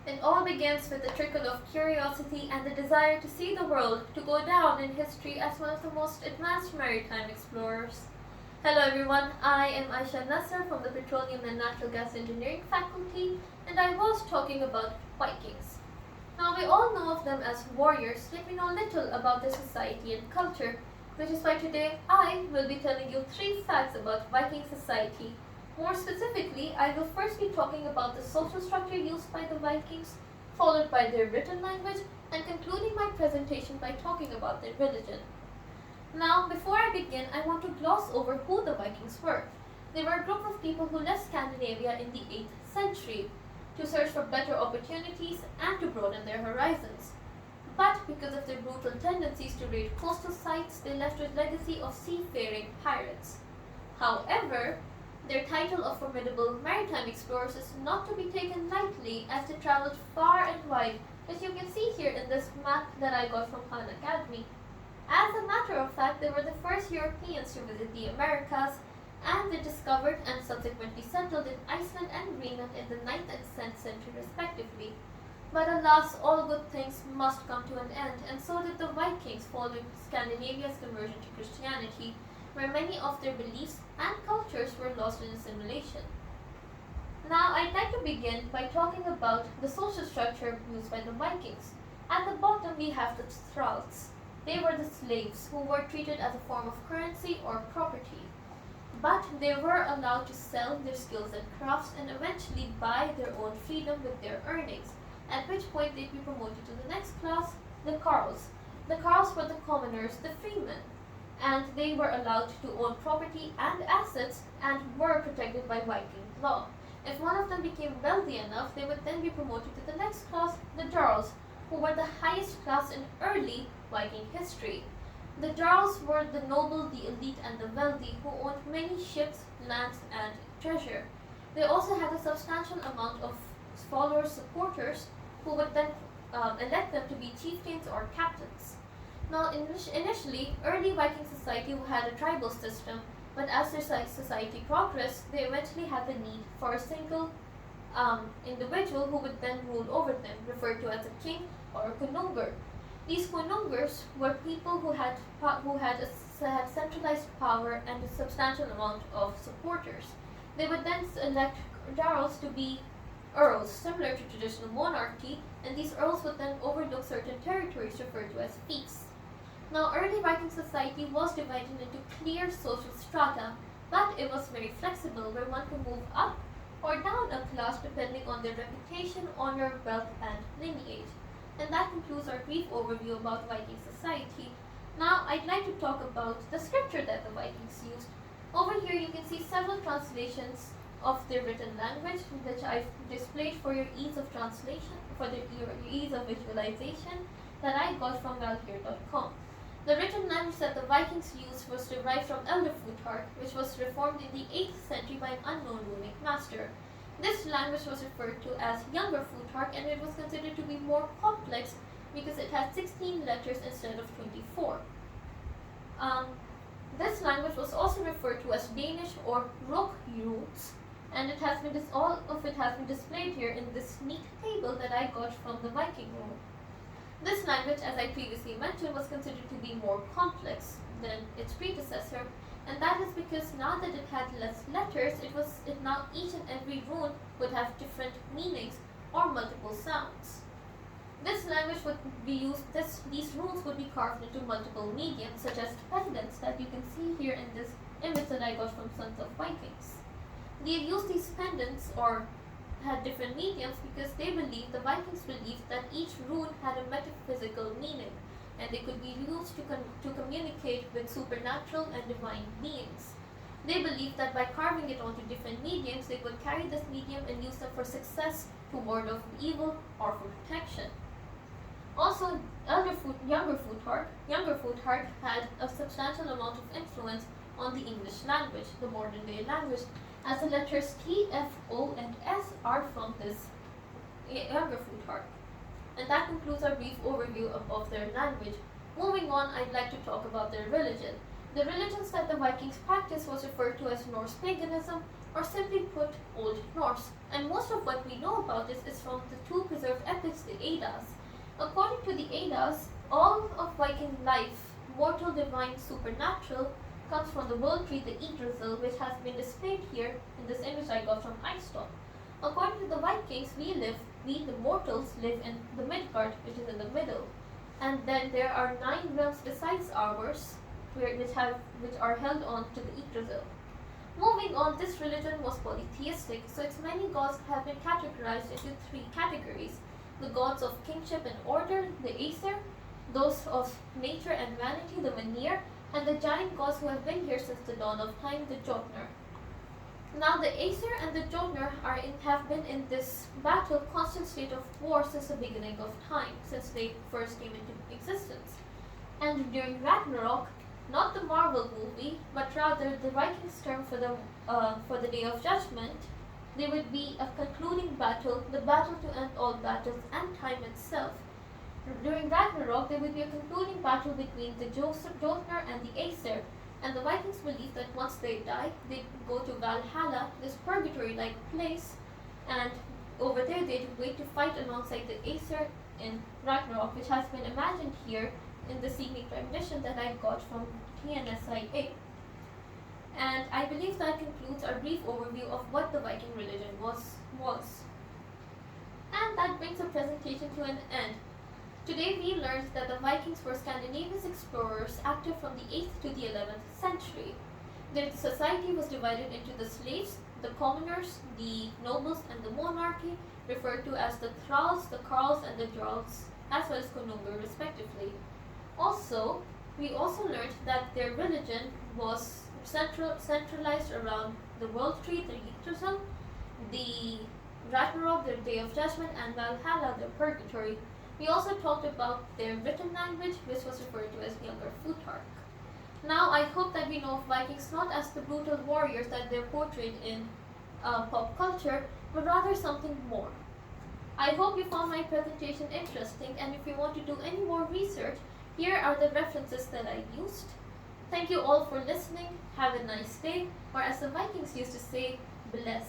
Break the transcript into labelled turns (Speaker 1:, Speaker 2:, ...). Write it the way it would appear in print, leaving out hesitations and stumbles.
Speaker 1: It all begins with a trickle of curiosity and the desire to see the world, to go down in history as one of the most advanced maritime explorers. Hello everyone, I am Aisha Nasser from the Petroleum and Natural Gas Engineering faculty, and I was talking about Vikings. Now we all know of them as warriors, yet we know little about their society and culture, which is why today I will be telling you 3 facts about Viking society. More specifically, I will first be talking about the social structure used by the Vikings, followed by their written language, and concluding my presentation by talking about their religion. Now, before I begin, I want to gloss over who the Vikings were. They were a group of people who left Scandinavia in the 8th century to search for better opportunities and to broaden their horizons. But because of their brutal tendencies to raid coastal sites, they left a legacy of seafaring pirates. However, their title of formidable maritime explorers is not to be taken lightly, as they traveled far and wide, as you can see here in this map that I got from Khan Academy. As a matter of fact, they were the first Europeans to visit the Americas, and they discovered and subsequently settled in Iceland and Greenland in the 9th and 10th century respectively. But alas, all good things must come to an end, and so did the Vikings following Scandinavia's conversion to Christianity, where many of their beliefs and cultures were lost in assimilation. Now, I'd like to begin by talking about the social structure used by the Vikings. At the bottom, we have the thralls. They were the slaves who were treated as a form of currency or property. But they were allowed to sell their skills and crafts and eventually buy their own freedom with their earnings, at which point they'd be promoted to the next class, the carls. The carls were the commoners, the freemen, and they were allowed to own property and assets and were protected by Viking law. If one of them became wealthy enough, they would then be promoted to the next class, the jarls, who were the highest class in early Viking history. The jarls were the noble, the elite, and the wealthy who owned many ships, lands, and treasure. They also had a substantial amount of followers, supporters, who would then elect them to be chieftains or captains. Now, initially, early Viking society had a tribal system, but as their society progressed, they eventually had the need for a single individual who would then rule over them, referred to as a king or a konungur. These konungurs were people who had centralized power and a substantial amount of supporters. They would then elect jarls to be earls, similar to traditional monarchy, and these earls would then overlook certain territories referred to as fiefs. Now, early Viking society was divided into clear social strata, but it was very flexible, where one could move up or down a class depending on their reputation, honor, wealth, and lineage. And that concludes our brief overview about Viking society. Now, I'd like to talk about the scripture that the Vikings used. Over here, you can see several translations of their written language, which I've displayed for your ease of translation, for your ease of visualization, that I got from valkyr.com. The written language that the Vikings used was derived from Elder Futhark, which was reformed in the 8th century by an unknown runic master. This language was referred to as Younger Futhark, and it was considered to be more complex because it had 16 letters instead of 24. This language was also referred to as Danish or Rokroots, and all of it has been displayed here in this neat table that I got from the Viking room. This language, as I previously mentioned, was considered to be more complex than its predecessor, and that is because now that it had less letters, now each and every rune would have different meanings or multiple sounds. This language would be used, these runes would be carved into multiple mediums, such as pendants that you can see here in this image that I got from Sons of Vikings. They used these pendants or had different mediums because the Vikings believed that each rune had a metaphysical meaning, and they could be used to communicate with supernatural and divine beings. They believed that by carving it onto different mediums, they would carry this medium and use them for success, to ward off evil, or for protection. Also, Younger Futhark had a substantial amount of influence on the English language, the modern day language, as the letters T, F, O, and S are from this Younger Futhark. And that concludes our brief overview of their language. Moving on, I'd like to talk about their religion. The religions that the Vikings practiced was referred to as Norse paganism, or simply put, Old Norse. And most of what we know about this is from the two preserved preserved epics, the Eddas. According to the Eddas, all of Viking life, mortal, divine, supernatural, comes from the world tree, the Yggdrasil, which has been displayed here in this image I got from Einstein. According to the Vikings, we the mortals live in the Midgard, which is in the middle. And then there are 9 realms besides ours, which are held on to the Yggdrasil. Moving on, this religion was polytheistic, so its many gods have been categorized into 3 categories. The gods of kingship and order, the Aesir, those of nature and vanity, the Vanir, and the giant gods who have been here since the dawn of time, the Jotnar. Now the Aesir and the Jotnar have been in this battle, constant state of war since the beginning of time, since they first came into existence. And during Ragnarok, not the Marvel movie, but rather the Vikings term for the Day of Judgment, there would be a concluding battle, the battle to end all battles and time itself. During Ragnarok, there will be a concluding battle between the Jotnar and the Aesir, and the Vikings believe that once they die, they go to Valhalla, this purgatory-like place, and over there they wait to fight alongside the Aesir in Ragnarok, which has been imagined here in the scenic rendition that I got from TNSIA. And I believe that concludes our brief overview of what the Viking religion was. And that brings the presentation to an end. Today we learned that the Vikings were Scandinavian explorers active from the 8th to the 11th century. Their society was divided into the slaves, the commoners, the nobles, and the monarchy, referred to as the thralls, the carls, and the jarls, as well as konungur respectively. We also learned that their religion was centralized around the world tree, the Yggdrasil, the Ragnarok, their Day of Judgment, and Valhalla, their purgatory. We also talked about their written language, which was referred to as Younger Futhark. Now, I hope that we know of Vikings not as the brutal warriors that they're portrayed in pop culture, but rather something more. I hope you found my presentation interesting, and if you want to do any more research, here are the references that I used. Thank you all for listening. Have a nice day, or as the Vikings used to say, bless.